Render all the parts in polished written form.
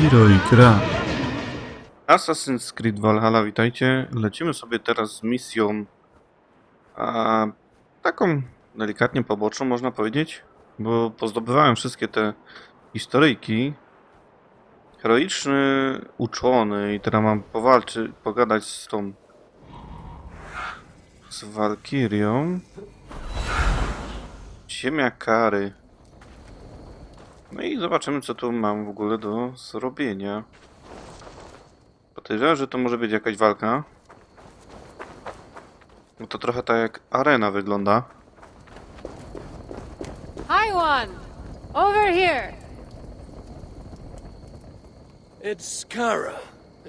inspiruje, gra. Assassin's Creed Valhalla, witajcie. Lecimy sobie teraz z misją taką delikatnie poboczną, można powiedzieć, bo pozdobywałem wszystkie te historyjki. Heroiczny uczony i teraz mam pogadać z Walkirią. Ziemia kary. No i zobaczymy, co tu mam w ogóle do zrobienia. Podejrzewam, że to może być jakaś walka. No to trochę tak jak arena wygląda. Hi, one! Over here! It's Kara,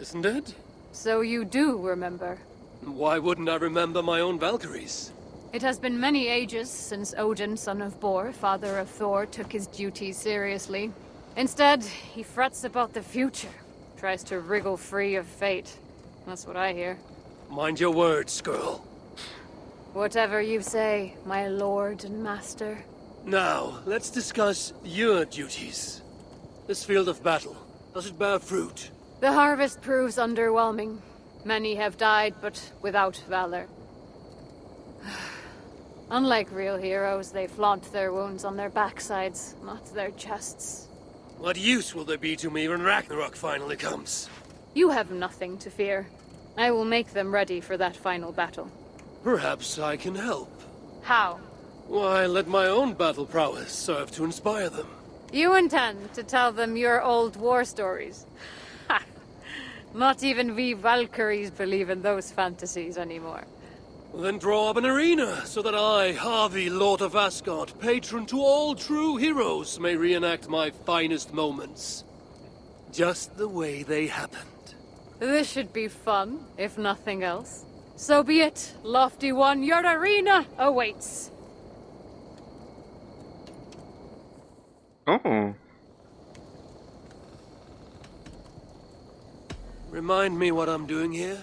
isn't it? So you do remember. Why wouldn't I remember my own Valkyries? It has been many ages since Odin, son of Bor, father of Thor, took his duties seriously. Instead, he frets about the future, tries to wriggle free of fate. That's what I hear. Mind your words, girl. Whatever you say, my lord and master. Now, let's discuss your duties. This field of battle, does it bear fruit? The harvest proves underwhelming. Many have died, but without valor. Unlike real heroes, they flaunt their wounds on their backsides, not their chests. What use will there be to me when Ragnarok finally comes? You have nothing to fear. I will make them ready for that final battle. Perhaps I can help. How? Why, let my own battle prowess serve to inspire them. You intend to tell them your old war stories? Ha! Not even we Valkyries believe in those fantasies anymore. Then draw up an arena, so that I, Harvey, Lord of Asgard, patron to all true heroes, may reenact my finest moments. Just the way they happened. This should be fun, if nothing else. So be it, lofty one, your arena awaits. O, Remind me what I'm doing here?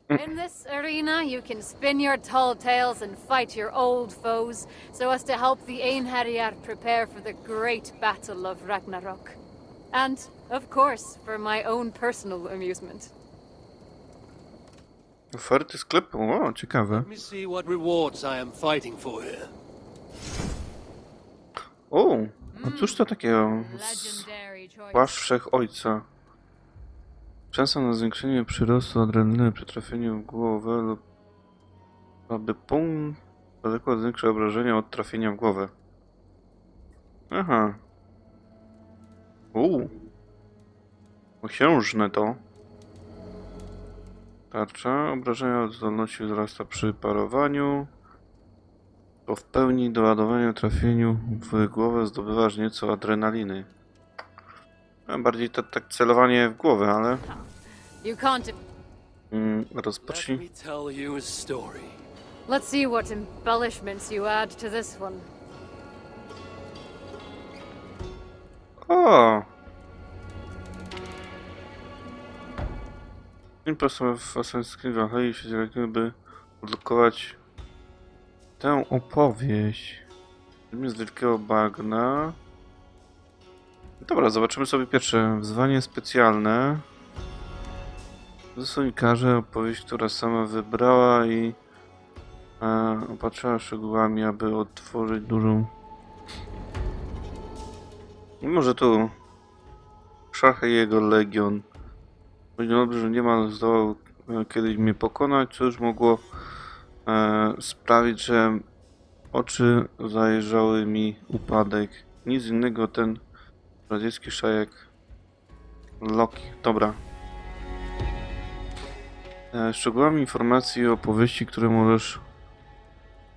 In this arena, you can spin your tall tales and fight your old foes, so as to help the Einherjar prepare for the great battle of Ragnarok. And, of course, for my own personal amusement. oferty sklepu, o, ciekawe. Let me see what rewards I am fighting for here. O, a cóż to takiego? Legendary choice. Płaszcz Wszechojca. Szansa na zwiększenie przyrostu adrenaliny przy trafieniu w głowę lub aby punkt daleko zwiększa obrażenia od trafienia w głowę. Aha. Księżne to. Tarcza. Obrażenia od zdolności wzrasta przy parowaniu. Po w pełni doładowaniu trafieniu w głowę zdobywasz nieco adrenaliny. Bardziej to tak celowanie w głowę, ale... You can't. Let rozpocznij. me tell you a story. Let's see what embellishments you add to this one. O! Impresja w Assassin's Creed Valhalla się zrealizowały, by odblokować tę opowieść. Z wielkiego bagna. Dobra, zobaczymy sobie pierwsze wyzwanie specjalne. Zasłonikarze, opowieść, która sama wybrała i opatrzyła szczegółami, aby otworzyć dużą... Mimo, że tu Szachy i jego legion. Powiedział, że niemal zdołał kiedyś mnie pokonać, co już mogło sprawić, że oczy zajrzały mi upadek. Nic innego ten radziecki szajek Loki. Dobra. Szczegółami informacji o opowieści, które możesz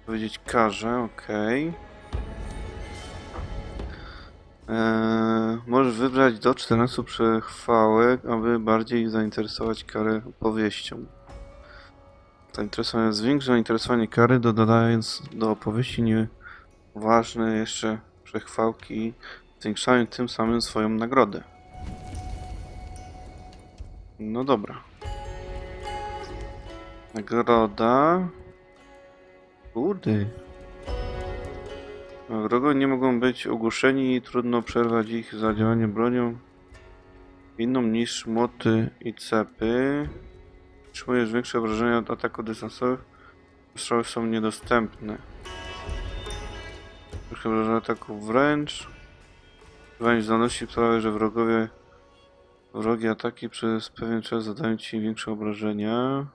powiedzieć Karze, okej. Możesz wybrać do 14 przechwałek, aby bardziej zainteresować Karę opowieścią. Zwiększ zainteresowanie Kary, dodając do opowieści nieważne jeszcze przechwałki, zwiększając tym samym swoją nagrodę. No dobra. Nagroda. Kurde. Wrogowie nie mogą być ogłuszeni i trudno przerwać ich zadziałanie bronią. Inną niż młoty i cepy. Otrzymujesz większe obrażenia od ataku dystansowych. Strzały są niedostępne. Większe obrażenia ataku wręcz. Używanie zdolności sprawia, że wrogie ataki przez pewien czas zadają ci większe obrażenia.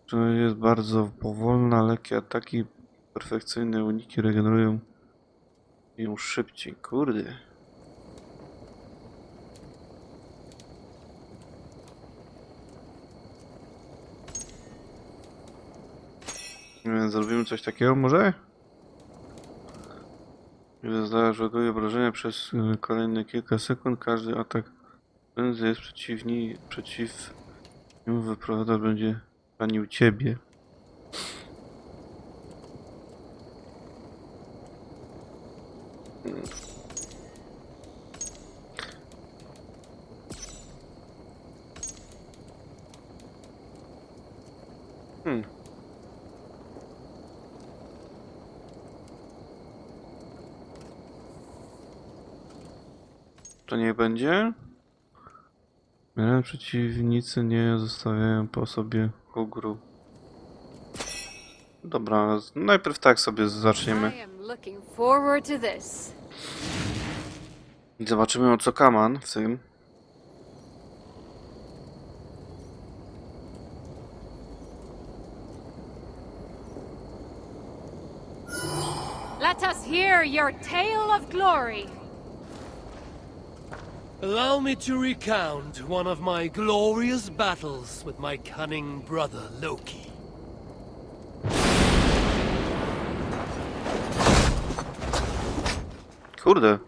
To jest bardzo powolna, lekkie ataki, perfekcyjne uniki regenerują ją szybciej. Kurde. Nie wiem, zrobimy coś takiego może? Gdy zadajesz wrogowi obrażenia przez kolejne kilka sekund, każdy atak jest przeciw niemu wyprowadzać będzie ranił ciebie. To nie będzie? Przeciwnicy nie zostawiają po sobie ugru. Dobra, najpierw tak sobie zaczniemy. I am looking forward to this. I zobaczymy o co kaman w tym. Let us hear your tale of glory. Allow me to recount one of my glorious battles with my cunning brother Loki. Kurde.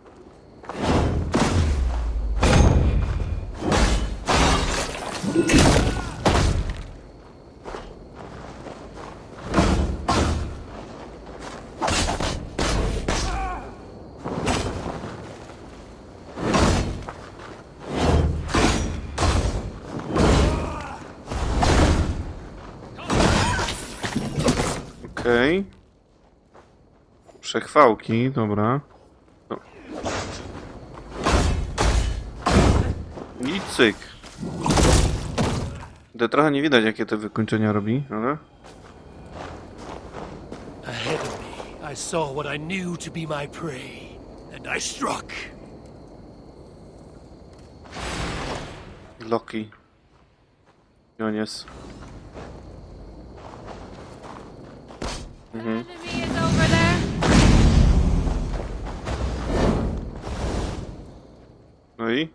Okej. Przechwałki, dobra. No. I cyk. To trochę nie widać jakie te wykończenia robi, ale... Ahead of me, I saw what I knew to be my prey, and I struck. Loki. I on jest. The enemy is over there. No i?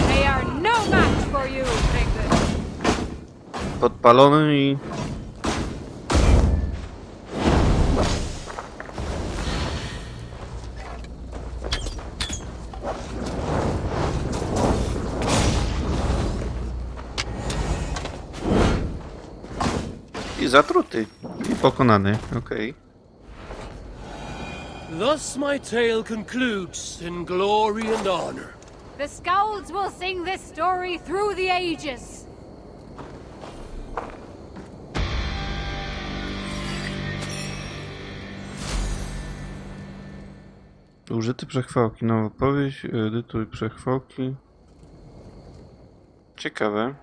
They are no match for you, Ringus. Podpalony i... I zatruty. I pokonany, okej. Thus my tale concludes in glory and honor. The Skalds will sing this story through the ages. Użyty przechwałki. Nowa powieść. Edytuj przechwałki. Ciekawe.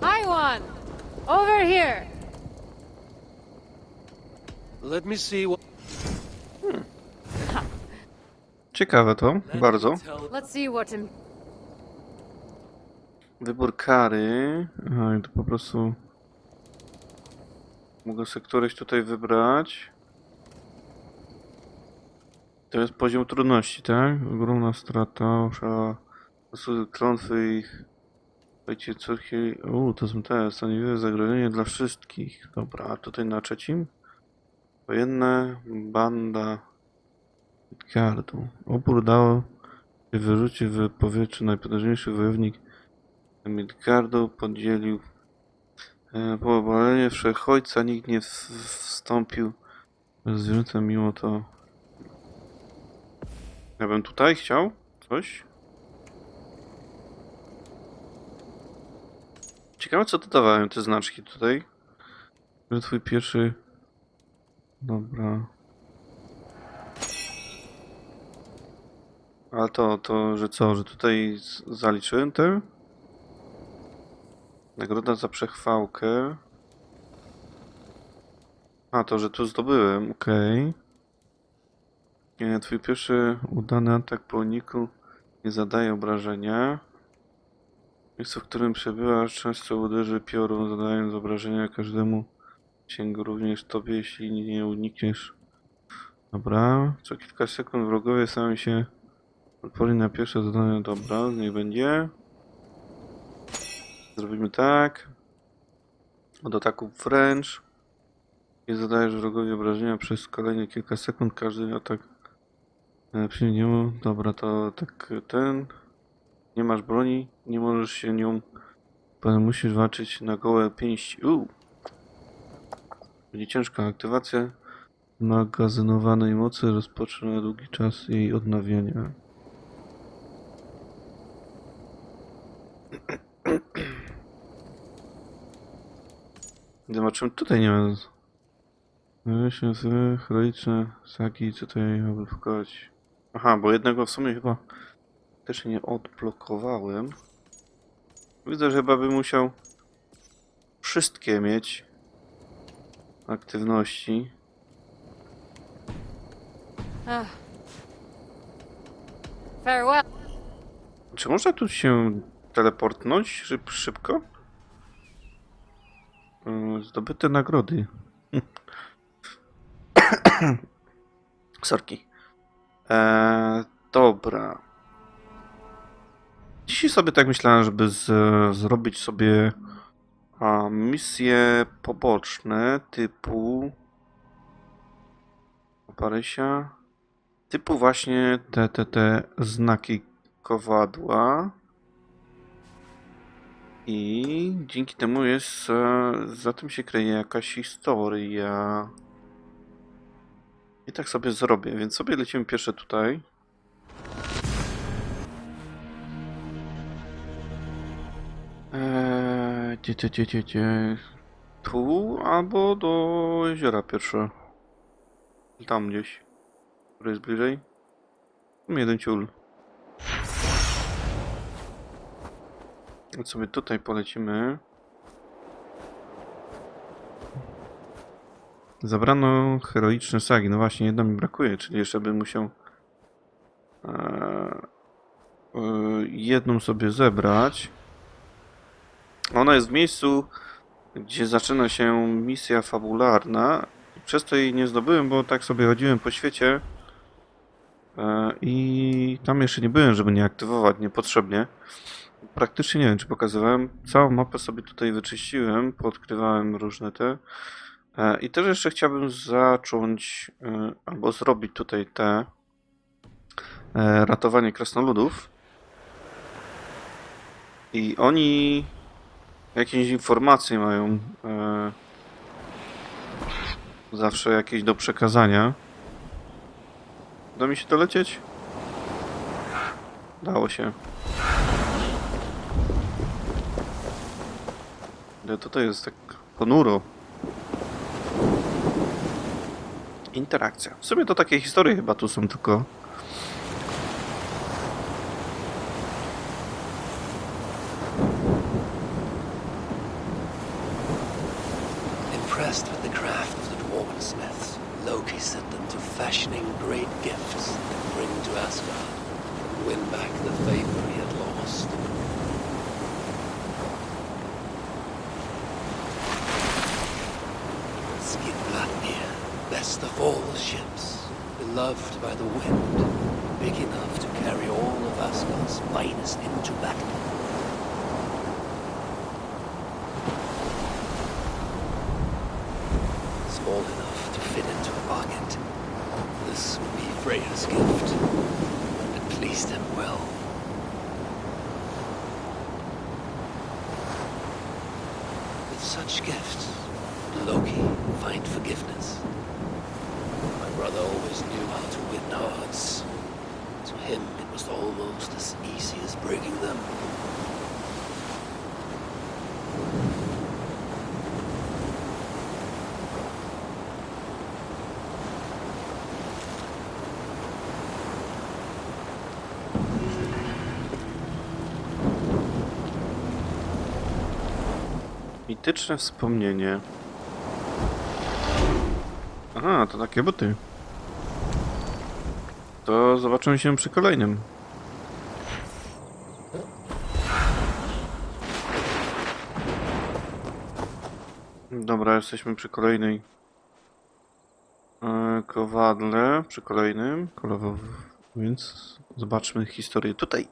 Hi, one. Over here. Let me see what. Ciekawe to. Bardzo. Let's see what him. Wybór kary. Aha, i to po prostu... Mogę sobie któreś tutaj wybrać. To jest poziom trudności, tak? Ogromna strata, oszala... Klątwy ich... Ojcie, córki... to są te stanowiły zagrożenie dla wszystkich. Dobra, a tutaj na trzecim? Wojenne banda Midgardu. Opór dało się wyrzucić w powietrze najpotężniejszy wojownik Midgardu podzielił po obaleniu wszechojca nikt nie wstąpił z zwierzęcem mimo to. Ja bym tutaj chciał coś. Ciekawe co dodawają te znaczki tutaj. Że twój pierwszy... Dobra. Ale to, że co? Że tutaj zaliczyłem tę? Nagroda za przechwałkę. A, to, że tu zdobyłem, okej. Nie, twój pierwszy udany atak po uniku nie zadaje obrażenia. Miejsce, w którym przebywasz, często uderzy piorun, zadając obrażenia każdemu sięgu, również tobie, jeśli nie unikniesz. Dobra, co kilka sekund wrogowie stają się odporni na pierwsze zadanie. Dobra, niech będzie. Zrobimy tak. Od ataków wręcz. Nie zadajesz wrogowi obrażenia przez kolejne kilka sekund. Każdy atak przy niemu. Dobra, to tak ten. Nie masz broni, nie możesz się nią. Musisz walczyć na gołe pięści. Będzie ciężka aktywacja magazynowanej mocy. Rozpocznie na długi czas jej odnawiania. Zobaczymy, tutaj nie ma. Myślę sobie, heroiczne sagi, co tutaj odblokować. Aha, bo jednego w sumie chyba też nie odblokowałem. Widzę, że chyba bym musiał wszystkie mieć aktywności. Farewell. Czy można tu się teleportnąć szybko? Zdobyte nagrody. Sorki. Dobra. Dzisiaj sobie tak myślałem, żeby zrobić sobie misje poboczne typu Parysia, typu właśnie te znaki kowadła i dzięki temu jest za tym się kryje jakaś historia. I tak sobie zrobię, więc sobie lecimy pierwsze tutaj. Gdzie? Tu albo do jeziora pierwsze. Tam gdzieś. Który jest bliżej? Jeden ciul. Więc sobie tutaj polecimy. Zabrano heroiczne sagi. No właśnie, jedna mi brakuje, czyli jeszcze bym musiał jedną sobie zebrać. Ona jest w miejscu, gdzie zaczyna się misja fabularna. Przez to jej nie zdobyłem, bo tak sobie chodziłem po świecie i tam jeszcze nie byłem, żeby nie aktywować niepotrzebnie. Praktycznie nie wiem, czy pokazywałem. Całą mapę sobie tutaj wyczyściłem, poodkrywałem różne te. I też jeszcze chciałbym zacząć, albo zrobić tutaj te ratowanie krasnoludów. I oni jakieś informacje mają zawsze jakieś do przekazania. Da mi się to lecieć? Dało się. Ale tutaj jest tak ponuro. Interakcja. W sumie to takie historie chyba tu są tylko. Impressed with the craft of the dwarven smiths, Loki set them to fashioning great gifts to bring to Asgard and win back the favor he had lost. Skidbladnir, best of all ships, beloved by the wind, big enough to carry all of Asgard's finest into battle. Small enough to fit into a pocket. This would be Freya's gift. It pleased him well. With such gifts, would Loki find forgiveness? My brother always knew how to win hearts. To him, it was almost as easy as breaking them. Mityczne wspomnienie. Aha, to takie buty. To zobaczymy się przy kolejnym. Dobra, jesteśmy przy kolejnej kowadle, przy kolejnym więc zobaczmy historię tutaj.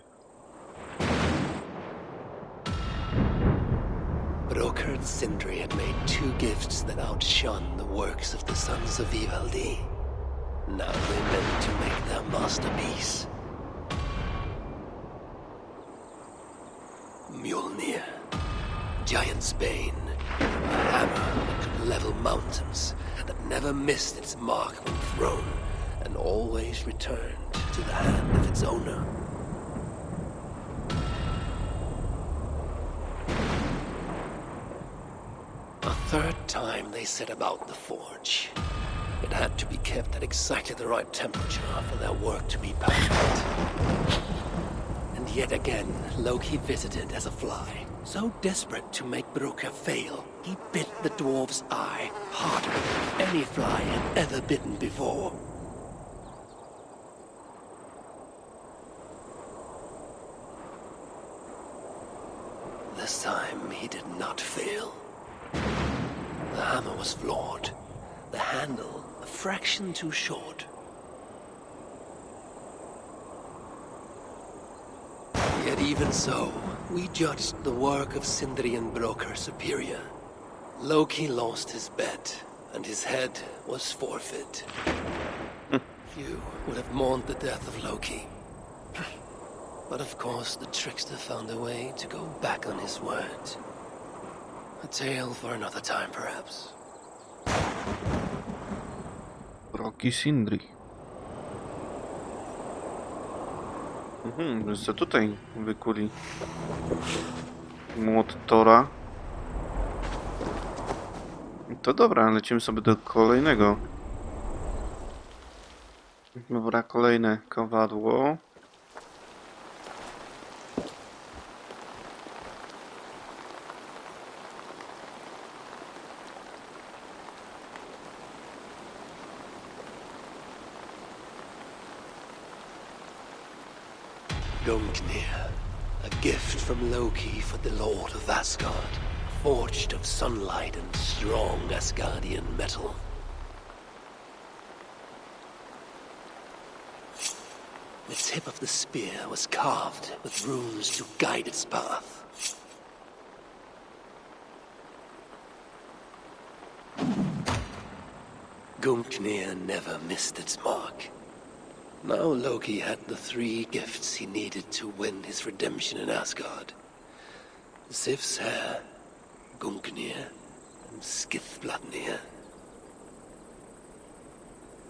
Broker and Sindri had made two gifts that outshone the works of the sons of Ivaldi. Now they meant to make their masterpiece. Mjolnir, Giant's Bane, a hammer that could level mountains, that never missed its mark when thrown, and always returned to the hand of its owner. A third time they set about the forge. It had to be kept at exactly the right temperature for their work to be perfect. And yet again, Loki visited as a fly. So desperate to make Broker fail, he bit the dwarf's eye harder than any fly had ever bitten before. This time he did not fail. The hammer was flawed, the handle a fraction too short. Yet even so, we judged the work of Sindri and Broker superior. Loki lost his bet, and his head was forfeit. Few would have mourned the death of Loki. But of course, the trickster found a way to go back on his word. A tale for another time, perhaps. Rocky Sindri. Więc to tutaj wykuli młot Tora. To dobra, lecimy sobie do kolejnego. Dobra, kolejne kowadło. Gungnir, a gift from Loki for the Lord of Asgard, forged of sunlight and strong Asgardian metal. The tip of the spear was carved with runes to guide its path. Gungnir never missed its mark. Now Loki had the three gifts he needed to win his redemption in Asgard. Sif's hair, Gungnir, and Skithbladnir.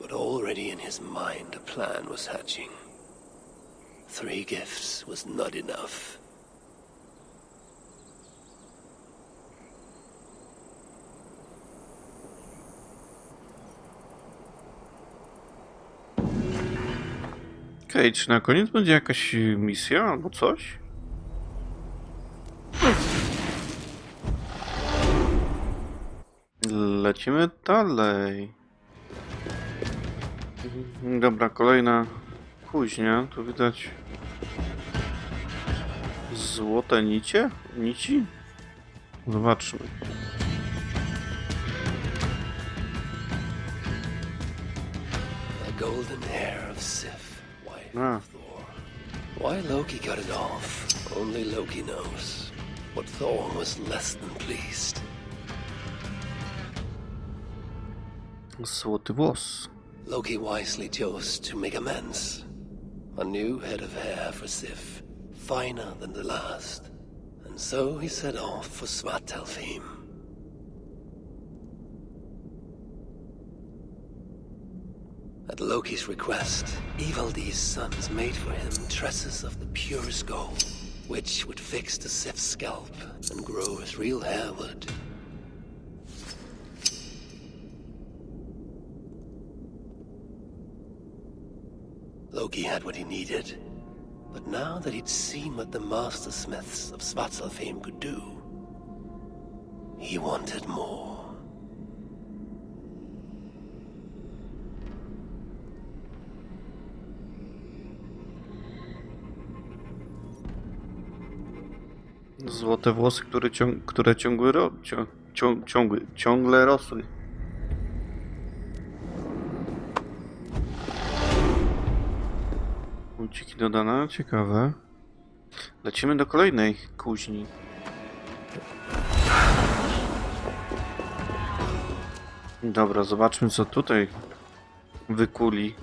But already in his mind a plan was hatching. 3 gifts was not enough. Okej, czy na koniec będzie jakaś misja albo coś? Lecimy dalej. Dobra, kolejna kuźnia. Tu widać złote nici? Zobaczmy. The golden hair of Sif, wife Ah. of Thor. Why Loki got it off, only Loki knows. But Thor was less than pleased. Złoty włos. Loki wisely chose to make amends. A new head of hair for Sif, finer than the last. And so he set off for Svartalfheim. At Loki's request, Ivaldi's sons made for him tresses of the purest gold, which would fix the Sif's scalp and grow as real hair would. Loki had what he needed, but now that he'd seen what the master smiths of Svartalfheim could do, he wanted more. Złote włosy, które ciągle rosły. Buciki dodane, ciekawe. Lecimy do kolejnej kuźni. Dobra, zobaczmy co tutaj wykuli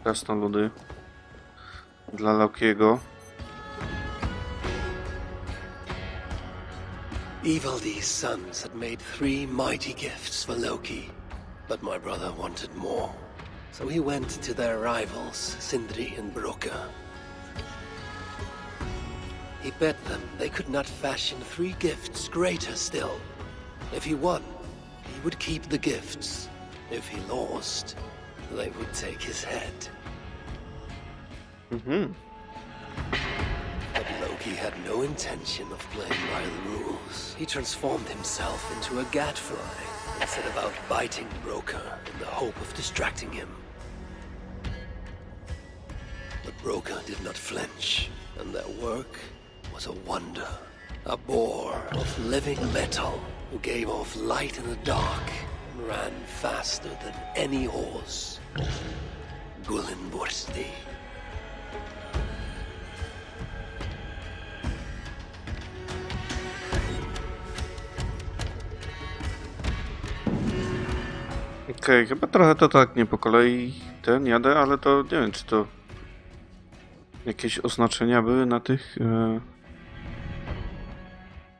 krasnoludy dla Lokiego. Ivaldi's sons had made 3 mighty gifts for Loki, but my brother wanted more. So he went to their rivals, Sindri and Broka. He bet them they could not fashion 3 gifts greater still. If he won, he would keep the gifts. If he lost, they would take his head. But Loki had no intention of playing by the rules. He transformed himself into a gadfly and set about biting Broka in the hope of distracting him. But Broka did not flinch, and their work was a wonder. A boar of living metal who gave off light in the dark and ran faster than any horse. Gullinbursti. Okej, chyba trochę to tak nie po kolei jadę, ale to nie wiem, czy to jakieś oznaczenia były na tych,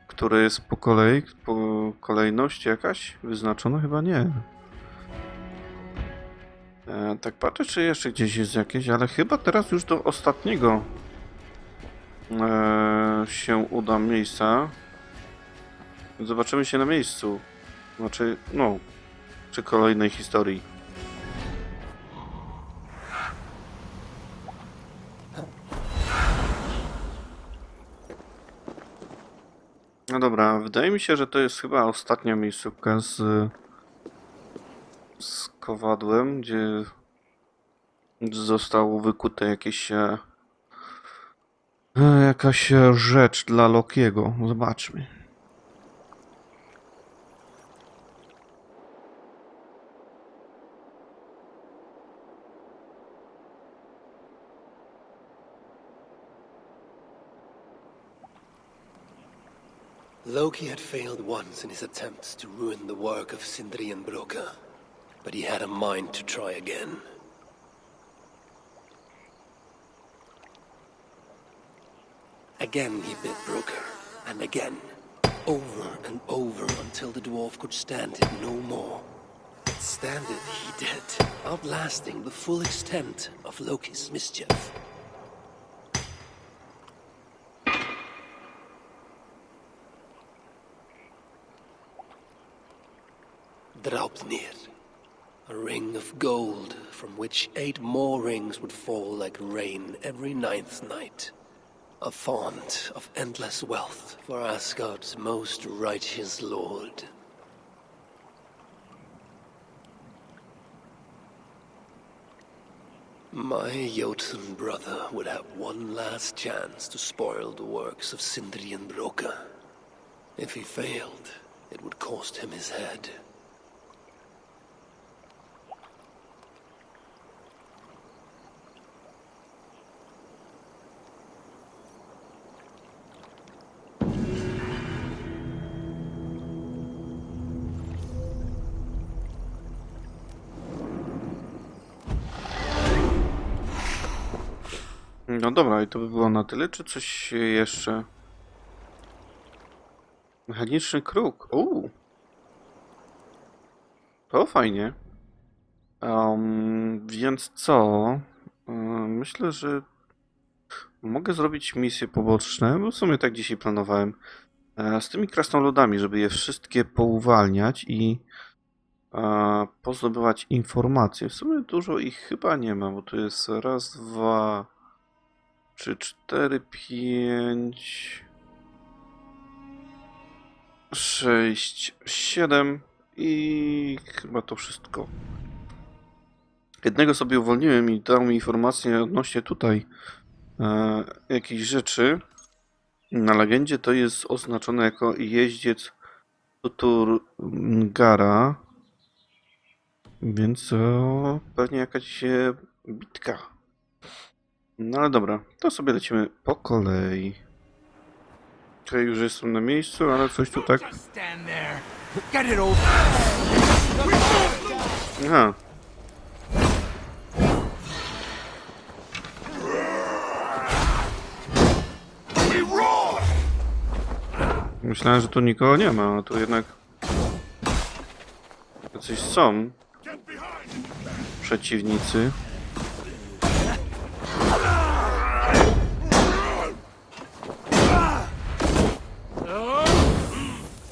które jest po kolei, po kolejności jakaś wyznaczona? Chyba nie. Tak patrzę, czy jeszcze gdzieś jest jakieś, ale chyba teraz już do ostatniego się uda miejsca. Zobaczymy się na miejscu. Znaczy, no, przy kolejnej historii. No dobra, wydaje mi się, że to jest chyba ostatnia miejscówka z kowadłem, gdzie zostało wykute jakieś jakaś rzecz dla Lokiego. Zobaczmy. Loki had failed once in his attempts to ruin the work of Sindri and Broka, but he had a mind to try again. Again he bit Broka, and again, over and over until the dwarf could stand it no more. But stand it he did, outlasting the full extent of Loki's mischief. Draupnir, a ring of gold from which 8 more rings would fall like rain every 9th night. A font of endless wealth for Asgard's most righteous lord. My Jotun brother would have one last chance to spoil the works of Sindri and Broka. If he failed, it would cost him his head. No dobra, i to by było na tyle, czy coś jeszcze? Mechaniczny kruk. To fajnie. Więc co? Myślę, że mogę zrobić misje poboczne, bo w sumie tak dzisiaj planowałem. Z tymi krasnoludami, żeby je wszystkie pouwalniać i pozdobywać informacje. W sumie dużo ich chyba nie ma, bo tu jest raz, 2, 3, 4, 5, 6, 7 i chyba to wszystko. Jednego sobie uwolniłem i dał mi informację odnośnie tutaj jakiejś rzeczy. Na legendzie to jest oznaczone jako jeździec Turgara, więc pewnie jakaś bitka. No ale dobra, to sobie lecimy po kolei. Okej, już jestem na miejscu, ale coś tu tak... Aha. Myślałem, że tu nikogo nie ma, a tu jednak jacyś są przeciwnicy.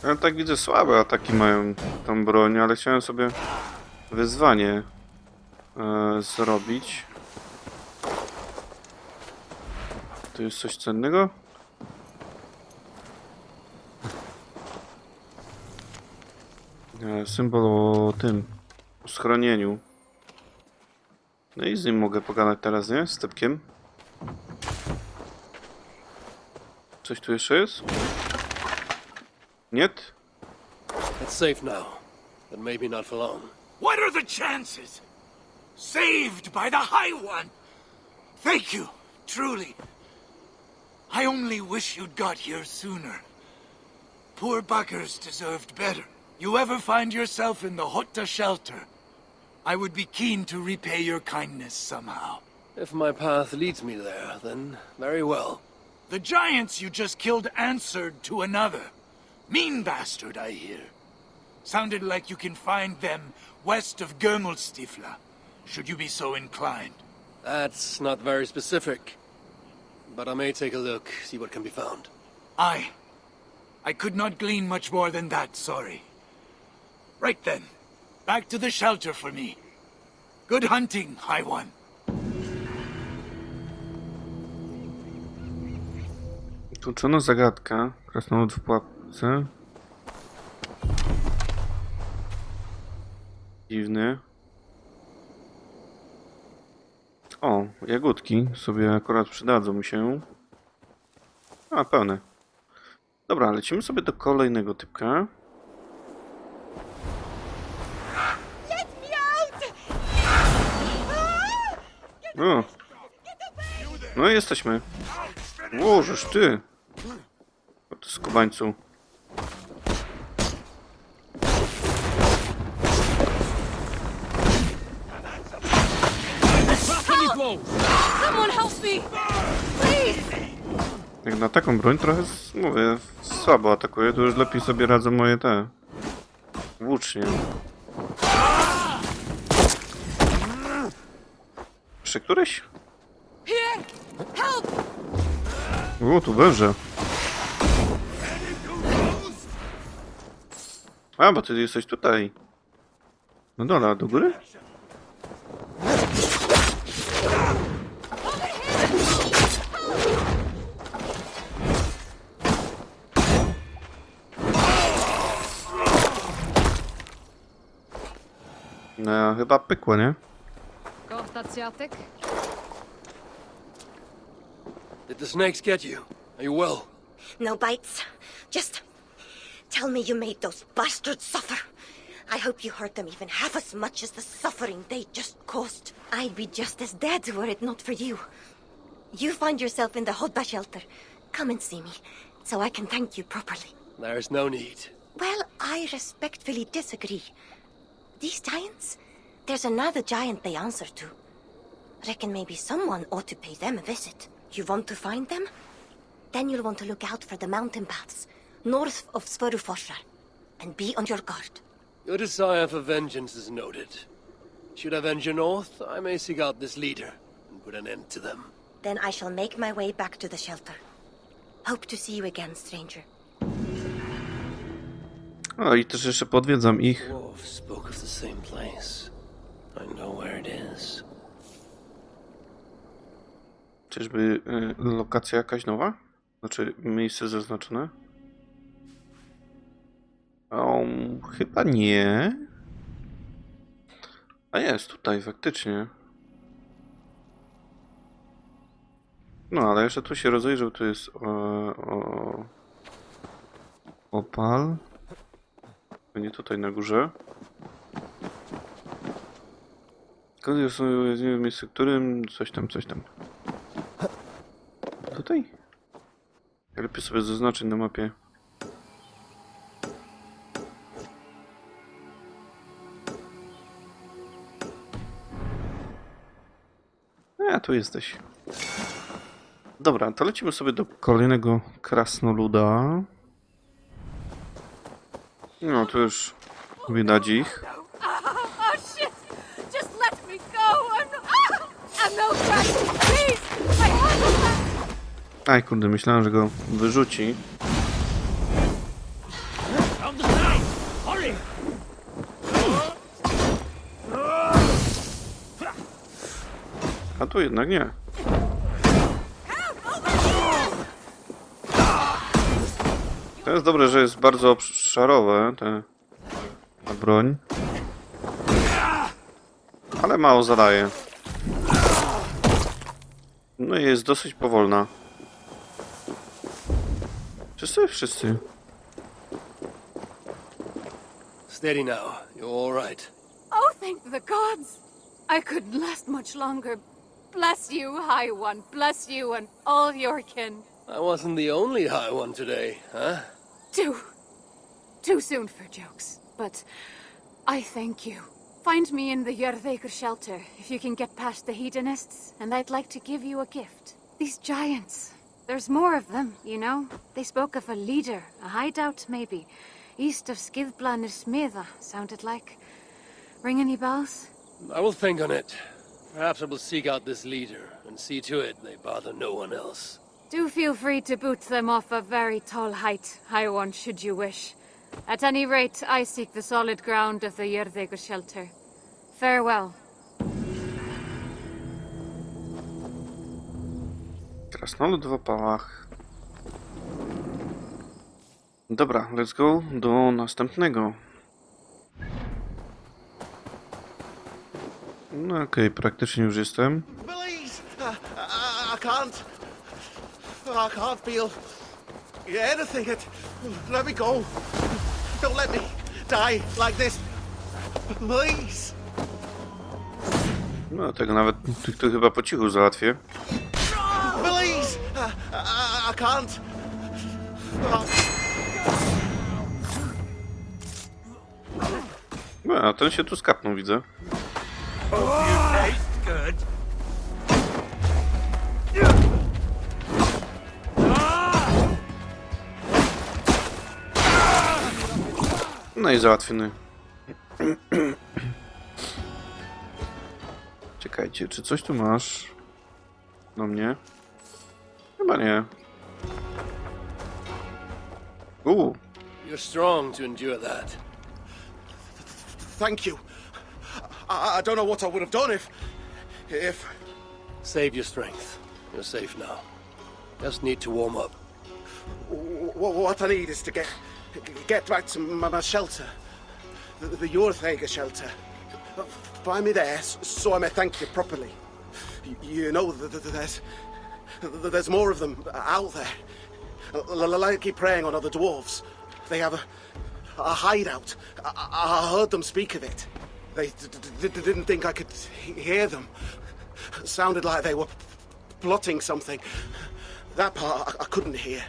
Ja tak widzę, słabe ataki mają tą broń, ale chciałem sobie wyzwanie zrobić. Tu jest coś cennego? Symbol o tym schronieniu. No i z nim mogę pogadać teraz, nie? Z typkiem. Coś tu jeszcze jest? Nie? It's safe now, but maybe not for long. What are the chances? Saved by the High One! Thank you, truly. I only wish you'd got here sooner. Poor buggers deserved better. You ever find yourself in the Hotta shelter, I would be keen to repay your kindness somehow. If my path leads me there, then very well. The giants you just killed answered to another. Mean bastard, I hear. Sounded like you can find them west of Gömulstifla, should you be so inclined. That's not very specific. But I may take a look, see what can be found. I could not glean much more than that, sorry. Right then. Back to the shelter for me. Good hunting, High One. Uczono zagadka. Krasnolud w pułapce. Dziwny. O, jagódki sobie akurat przydadzą mi się. A, pełne. Dobra, lecimy sobie do kolejnego typka. O. No i jesteśmy. Łożysz ty. O ty skubańcu. Someone help me! Please! Jak na taką broń trochę, mówię, słabo atakuje, to już lepiej sobie radzą moje te włócznie. Jeszcze któryś? Here! Help! O, tu węże. A, bo ty jesteś tutaj. No dole, a do góry? No, chyba pykło, nie? Gothasiatic? Did the snakes get you? Are you well? No bites. Just tell me you made those bastards suffer. I hope you hurt them even half as much as the suffering they just caused. I'd be just as dead were it not for you. You find yourself in the Hodba shelter. Come and see me, so I can thank you properly. There's no need. Well, I respectfully disagree. These giants? There's another giant they answer to. Reckon maybe someone ought to pay them a visit. You want to find them? Then you'll want to look out for the mountain paths, north of Svöruforsar, and be on your guard. Your desire for vengeance is noted. Should I venture north, I may seek out this leader and put an end to them. Then I shall make my way back to the shelter. Hope to see you again, stranger. O, i też jeszcze podwiedzam ich. Dwarf spoke of the same place. I know where it is. Czyżby lokacja jakaś nowa? Znaczy miejsce zaznaczone? Chyba nie. A jest tutaj faktycznie. No, ale jeszcze tu się rozejrzał, tu jest opal. To nie tutaj na górze. Kody są w miejscu, w którym coś tam. Tutaj? Lepiej sobie zaznaczyć na mapie. A, tu jesteś. Dobra, to lecimy sobie do kolejnego krasnoluda. No, tu już widać ich. Oh shit! Just let me go! I'm no friend! Please! My heart. Aj, kurde, myślałem, że go wyrzuci. A tu jednak nie. To jest dobre, że jest bardzo obszarowe ta broń. Ale mało zadaje. No i jest dosyć powolna. Wszyscy. Steady now. You're all right. Oh, thank the gods! I couldn't last much longer. Bless you, High One. Bless you and all your kin. I wasn't the only high one today, huh? Too soon for jokes, but I thank you. Find me in the Jörðeigr shelter if you can get past the hedonists, and I'd like to give you a gift. These giants. There's more of them, you know. They spoke of a leader, a hideout maybe. East of Skidblanir Smitha, sounded like. Ring any bells? I will think on it. Perhaps I will seek out this leader and see to it they bother no one else. Do feel free to boot them off a very tall height, High One, should you wish. At any rate, I seek the solid ground of the Jörðeigr shelter. Farewell. Krasnolud w opałach. Dobra, let's go do następnego. No okej, praktycznie już jestem. Please, I can't feel anything. Let me go. Don't let me die like this. Please. No tego nawet to chyba po cichu załatwię. Please, I can't. No, a ten się tu skapnął, widzę. Taste good. No i załatwiony. Czekajcie, czy coś tu masz? Do mnie? Chyba nie. You're strong to endure that. Thank you. I don't know what I would have done if. Save your strength. You're safe now. Just need to warm up. What I need is to get back to my shelter, the Jörðeigr shelter. Find me there, so I may thank you properly. You know there's more of them out there. Like keep preying on other dwarves. They have a hideout. I heard them speak of it. They didn't think I could hear them. Sounded like they were plotting something. That part I couldn't hear.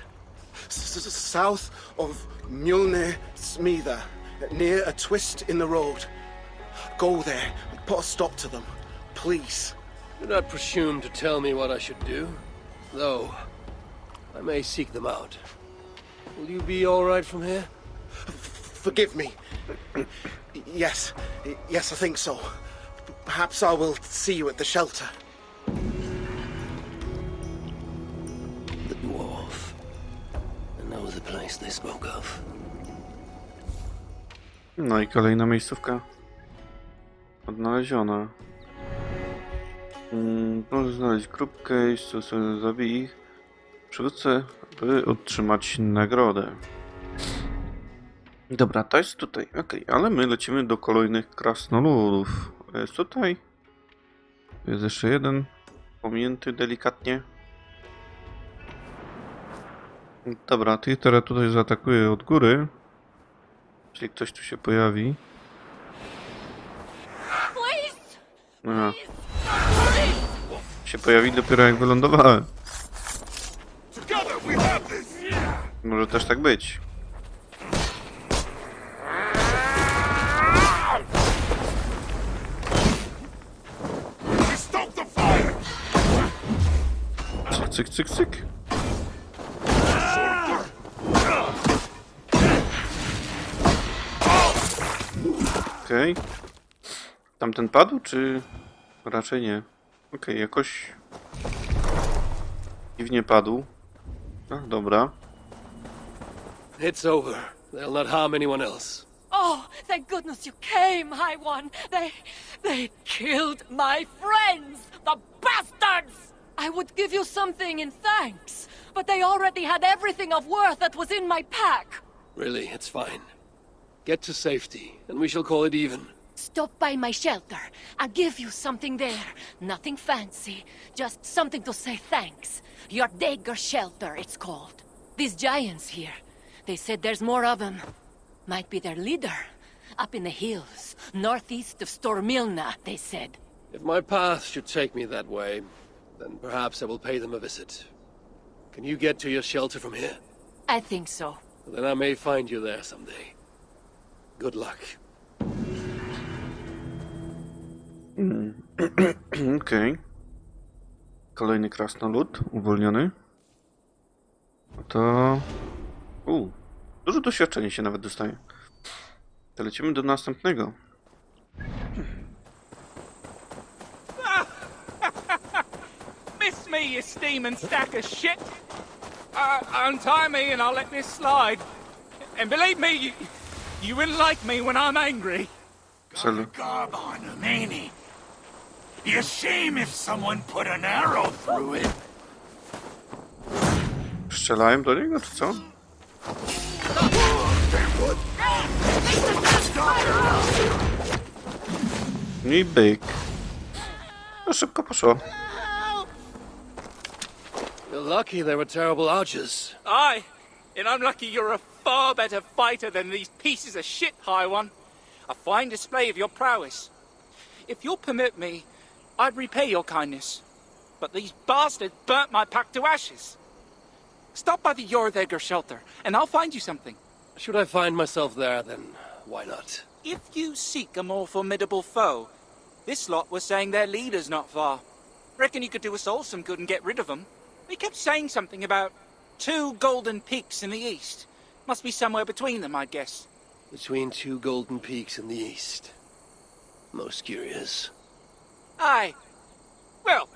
South of Mjolnir Smitha, near a twist in the road. Go there and put a stop to them, please. Do not presume to tell me what I should do, though I may seek them out. Will you be all right from here? Forgive me. Yes, I think so. Perhaps I will see you at the shelter. The dwarf. And that was the place they spoke of. No i kolejna miejscówka odnaleziona. Możesz znaleźć grupkę, zabij ich. Przywódcę, by otrzymać nagrodę. Dobra, to jest tutaj. Okej, ale my lecimy do kolejnych krasnoludów. Jest tutaj. Jest jeszcze jeden. Pominięty delikatnie. Dobra, ty teraz tutaj zaatakuje od góry. Jeśli ktoś tu się pojawi. Aha. Się pojawi dopiero jak wylądowałem. Może też tak być. Cyk, cyk, cyk, cyk. Okej. Tamten padł, czy raczej nie? Okej, jakoś dziwnie padł. A, dobra. It's over. They'll not harm anyone else. Oh, thank goodness you came, High One. They killed my friends, the bastards! I would give you something in thanks, but they already had everything of worth that was in my pack. Really, it's fine. Get to safety, and we shall call it even. Stop by my shelter. I'll give you something there. Nothing fancy, just something to say thanks. Your dagger shelter, it's called. These giants here, they said there's more of them. Might be their leader. Up in the hills, northeast of Stormilna, they said. If my path should take me that way, then perhaps I will pay them a visit. Can you get to your shelter from here? I think so. Then I may find you there someday. Good luck. Okej. Kolejny krasnolud uwolniony. To... Dużo doświadczenia się nawet dostaje. To lecimy do następnego. Miss me, you steaming stack of shit. Untie me and I'll let this slide. And believe me, you wouldn't like me when I'm angry. Celu. Garb on him, ain't he? Be a shame if someone put an arrow through it. Strzelałem do niego, czy co? I byk. No szybko poszło. You're lucky they were terrible archers. Aye, and I'm lucky you're a far better fighter than these pieces of shit, High One. A fine display of your prowess. If you'll permit me, I'd repay your kindness. But these bastards burnt my pack to ashes. Stop by the Jorðegger shelter, and I'll find you something. Should I find myself there, then why not? If you seek a more formidable foe, this lot was saying their leader's not far. Reckon you could do us all some good and get rid of them. They kept saying something about 2 golden peaks in the east. Must be somewhere between them, I'd guess. Between 2 golden peaks in the east. Most curious. Aye. Well,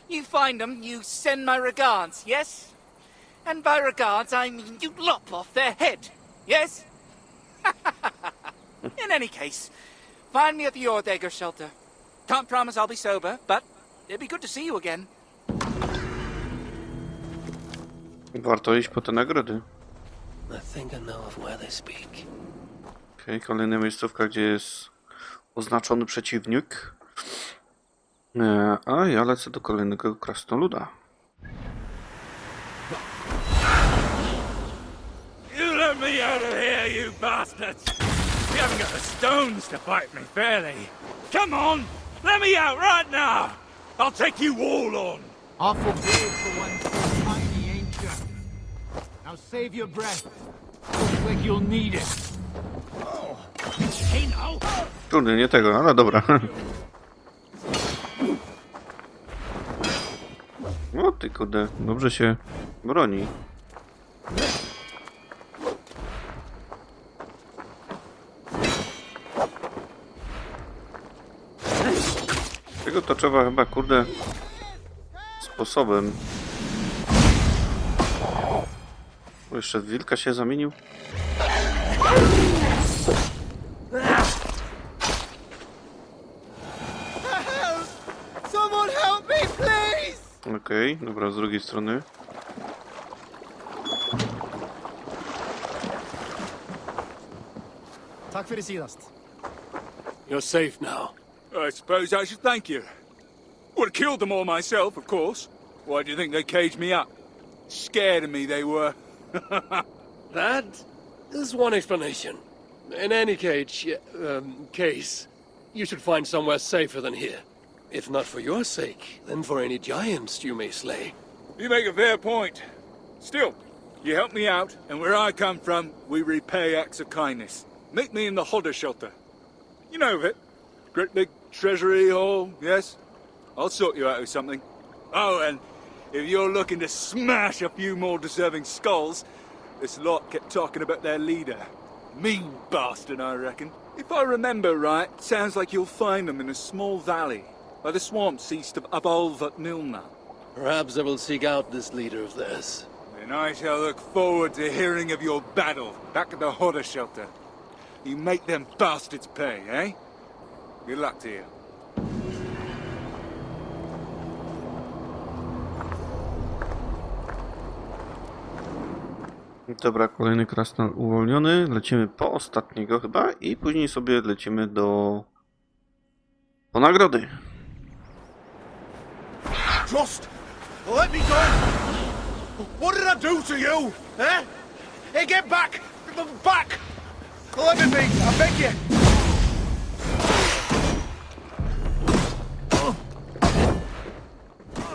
you find them, you send my regards, yes? And by regards, I mean you lop off their head, yes? In any case, find me at the Jorðegger shelter. Can't promise I'll be sober, but it'd be good to see you again. Warto iść po te nagrody. I think I know of where they speak. Okej, kolejna miejscówka, gdzie jest oznaczony przeciwnik. A ja lecę do kolejnego krasnoluda. You let me out of here, you bastards! You haven't got the stones to fight me fairly. Come on, let me out right now! I'll take you all on! Awful brave for one so tiny, ain't ya? Now save your breath. Looks like you'll need it. Hey now! Trudny, nie tego, ale dobra. O ty kurde, dobrze się broni. Tego to trzeba chyba kurde sposobem. O, jeszcze w wilka się zamienił. Someone help me, please! Okej, dobra, z drugiej strony. Tack för det senast. You're safe now. I suppose I should thank you. Would have killed them all myself, of course. Why do you think they caged me up? Scared of me, they were. That is one explanation. In any case, you should find somewhere safer than here. If not for your sake, then for any giants you may slay. You make a fair point. Still, you helped me out, and where I come from, we repay acts of kindness. Meet me in the Hodder shelter. You know of it. Great big treasury hall, yes? I'll sort you out with something. Oh, and if you're looking to smash a few more deserving skulls, this lot kept talking about their leader. Mean bastard, I reckon. If I remember right, sounds like you'll find them in a small valley, by the swamps east of Abolvat-Nilna. Perhaps I will seek out this leader of theirs. Then I shall look forward to hearing of your battle back at the Hodder shelter. You make them bastards pay, eh? Good luck to you. Dobra, kolejny krasnal uwolniony. Lecimy po ostatniego chyba i później sobie lecimy po nagrody. Trust! Let me go! What did I do to you? Eh? Hey, get back! Back! Let me be, I beg you!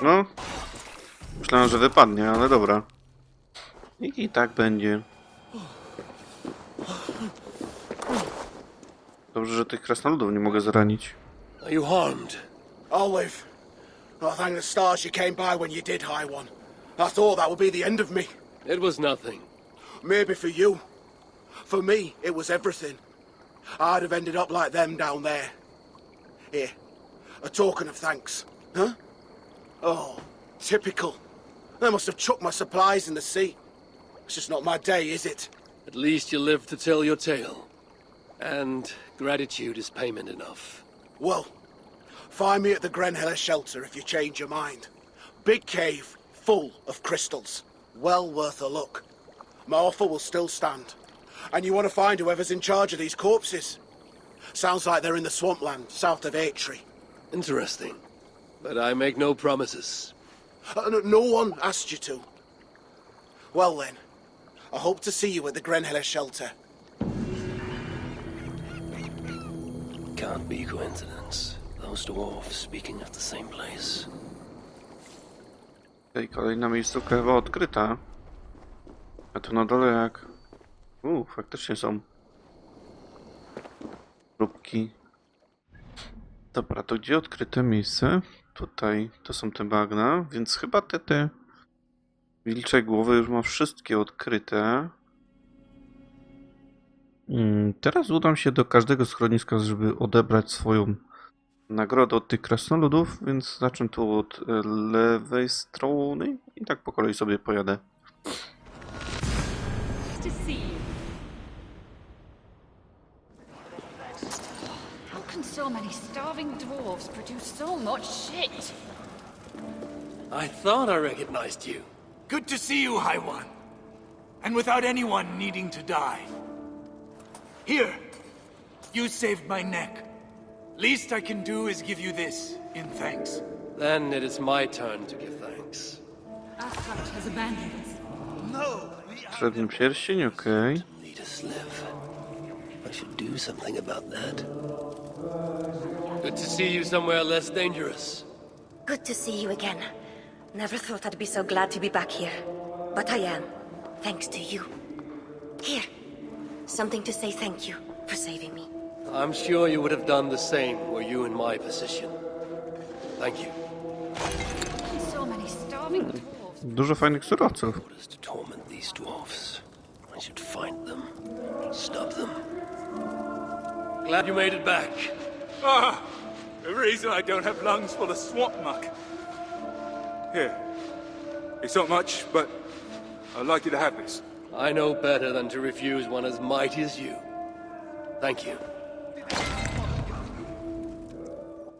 No, myślałem, że wypadnie, ale dobra. I tak będzie. Dobrze, że tych krasnoludów nie mogę zranić. Are you harmed? I'll live. Oh, thank the stars you came by when you did, High One. I thought that would be the end of me. It was nothing. Maybe for you. For me, it was everything. I'd have ended up like them down there. Here, a token of thanks. Huh? Oh, typical. They must have chucked my supplies in the sea. It's just not my day, is it? At least you lived to tell your tale. And gratitude is payment enough. Well, find me at the Grenhella shelter if you change your mind. Big cave, full of crystals. Well worth a look. My offer will still stand. And you want to find whoever's in charge of these corpses. Sounds like they're in the swampland south of Atri. Interesting. But I make no promises. No one asked you to. Well then, I hope to see you at the Grenhella shelter. Can't be coincidence. Those dwarves speaking of the same place. Tutaj kolejna miejscówka chyba odkryta. A tu na dole jak... faktycznie są próbki. Dobra, to gdzie odkryte miejsce? Tutaj to są te bagna, więc chyba te wilcze głowy już mam wszystkie odkryte. Teraz udam się do każdego schroniska, żeby odebrać swoją nagrodę od tych krasnoludów, więc zacznę tu od lewej strony i tak po kolei sobie pojadę. So many starving dwarves produce so much shit. I thought I recognized you. Good to see you, High One. And without anyone needing to die. Here, you saved my neck. Least I can do is give you this in thanks. Then it is my turn to give thanks. Asgard has abandoned us. No! Przedni pierścień, okej. Lead us live. I should do something about that. Good to see you somewhere less dangerous. Good to see you again. Never thought I'd be so glad to be back here. But I am, thanks to you. Here, something to say thank you for saving me. I'm sure you would have done the same were you in my position. Thank you. So many starving dwarves. Dużo fajnych surowców. Orders to torment these dwarfs. I should find them. Stop them. Glad you made it back. Ah! The reason I don't have lungs full of swamp muck. Here. It's not much, but I'd like you to have this. I know better than to refuse one as mighty as you. Thank you.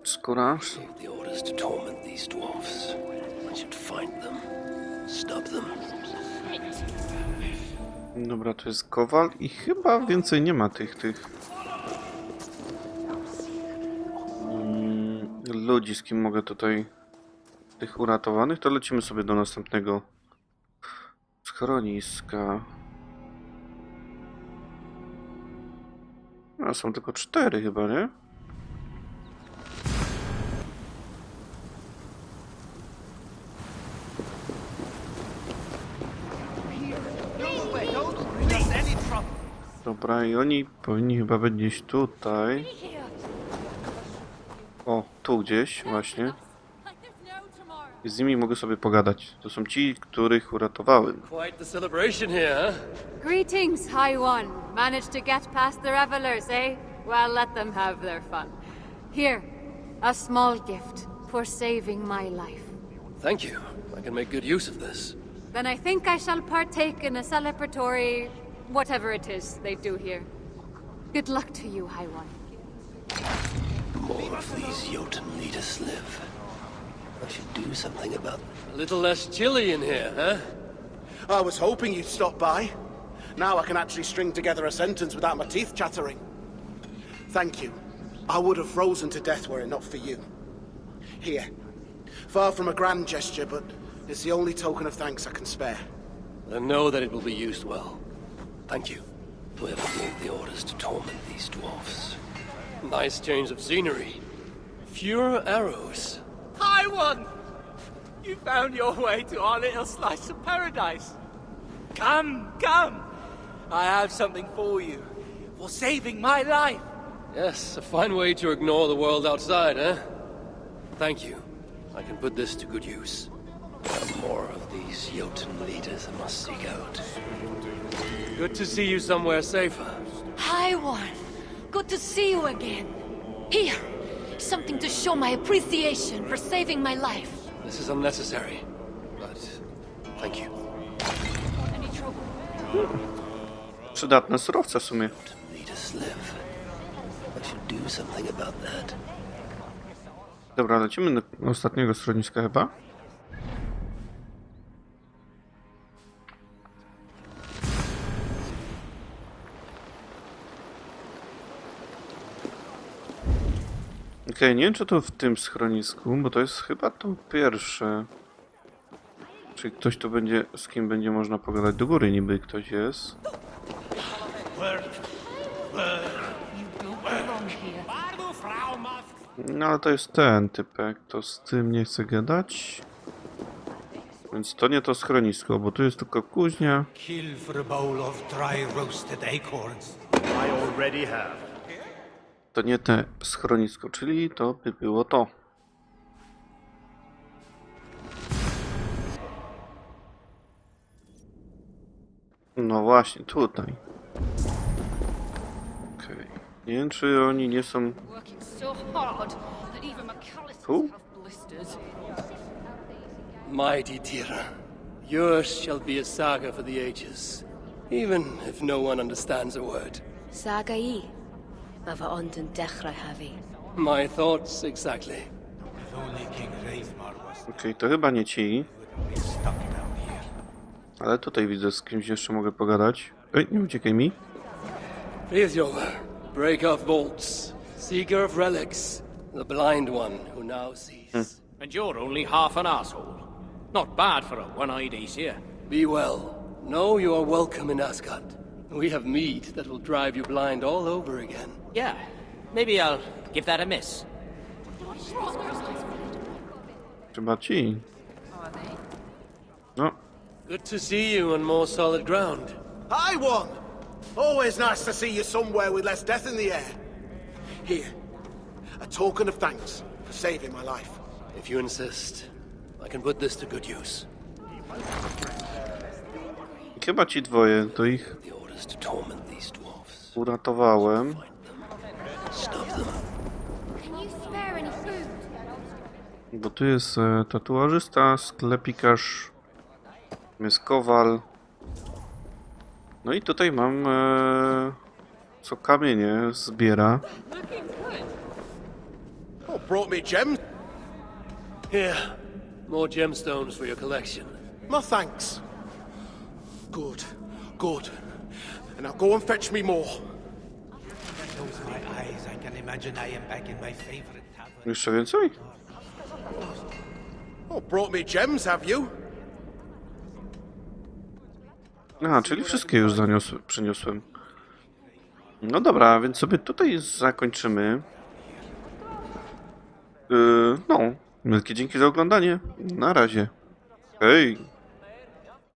Skóra. The orders to torment these dwarfs. I should find them. Stop them. Dobra, to jest kowal i chyba więcej nie ma tych ludzi, z kim mogę tutaj tych uratowanych, to lecimy sobie do następnego schroniska. A są tylko 4 chyba, nie? Dobra, i oni powinni chyba być gdzieś tutaj. O, tu gdzieś właśnie. I z nimi mogę sobie pogadać. To są ci, których uratowałem. Quite the celebration here, huh? Greetings, High One. Managed to get past the revelers, eh? Well, let them have their fun. Here, a small gift for saving my life. Thank you. I can make good use of this. Then I think I shall partake in a celebratory... whatever it is they do here. Good luck to you, High One. More of these Jotun leaders live. I should do something about them. A little less chilly in here, huh? I was hoping you'd stop by. Now I can actually string together a sentence without my teeth chattering. Thank you. I would have frozen to death were it not for you. Here. Far from a grand gesture, but it's the only token of thanks I can spare. I know that it will be used well. Thank you. Whoever gave the orders to torment these dwarfs. Nice change of scenery. Fewer arrows. High One! You found your way to our little slice of paradise. Come, come! I have something for you. For saving my life. Yes, a fine way to ignore the world outside, eh? Thank you. I can put this to good use. More of these Jotun leaders I must seek out. Good to see you somewhere safer. High One, good to see you again. Here, something to show my appreciation for saving my life. This is unnecessary, but thank you. Any trouble? Przydatne surowce w sumie. Leaders live. I should do something about that. Dobra, lecimy do ostatniego schroniska chyba. Okej, nie wiem czy to w tym schronisku, bo to jest chyba to pierwsze. Czyli ktoś tu będzie, z kim będzie można pogadać. Do góry niby ktoś jest. No ale to jest ten typek, to z tym nie chcę gadać. Więc to nie to schronisko, bo tu jest tylko kuźnia. Kill for a bowl of dry roasted acorns. I already have. To nie te schronisko, czyli to by było to. No właśnie, tutaj. Okej. Nie wiem, czy oni nie są... Tu? Mighty Tira, yours shall be a saga for the ages, even if no one understands a word. Saga i. Ava Odyn dechrau hafi. My thoughts exactly. If only King Hreidmar was Okej, to chyba nie ci. stuck down here. Ale tutaj widzę, z kimś jeszcze mogę pogadać. Ej, nie uciekaj mi. Friðjófr, breaker of bolts, seeker of relics, the blind one who now sees. And you're only half an asshole. Not bad for a one-eyed Aesir. Be well. Know you are welcome in Asgard. We have meat that will drive you blind all over again. Yeah, maybe I'll give that a miss. Chyba ci. No, Good to see you on more solid ground. High One! Always nice to see you somewhere with less death in the air. Here, a token of thanks for saving my life. If you insist, I can put this to good use. chyba ci dwoje, to ich The orders to torment these dwarfs. uratowałem. Stop them. Can you spare any food? Bo tu jest tatuażysta, sklepikarz, jest kowal. No i tutaj mam co kamienie zbiera. Oh, brought me gems. Here, more gemstones for your collection. My thanks. Good, good. and now go and fetch me more. Close my eyes, I can imagine I am back in my favorite tavern. Jeszcze więcej? Oh, brought me gems, have you? Aha, czyli wszystkie już przyniosłem. No dobra, więc sobie tutaj zakończymy. No, wielkie dzięki za oglądanie. Na razie. Hej!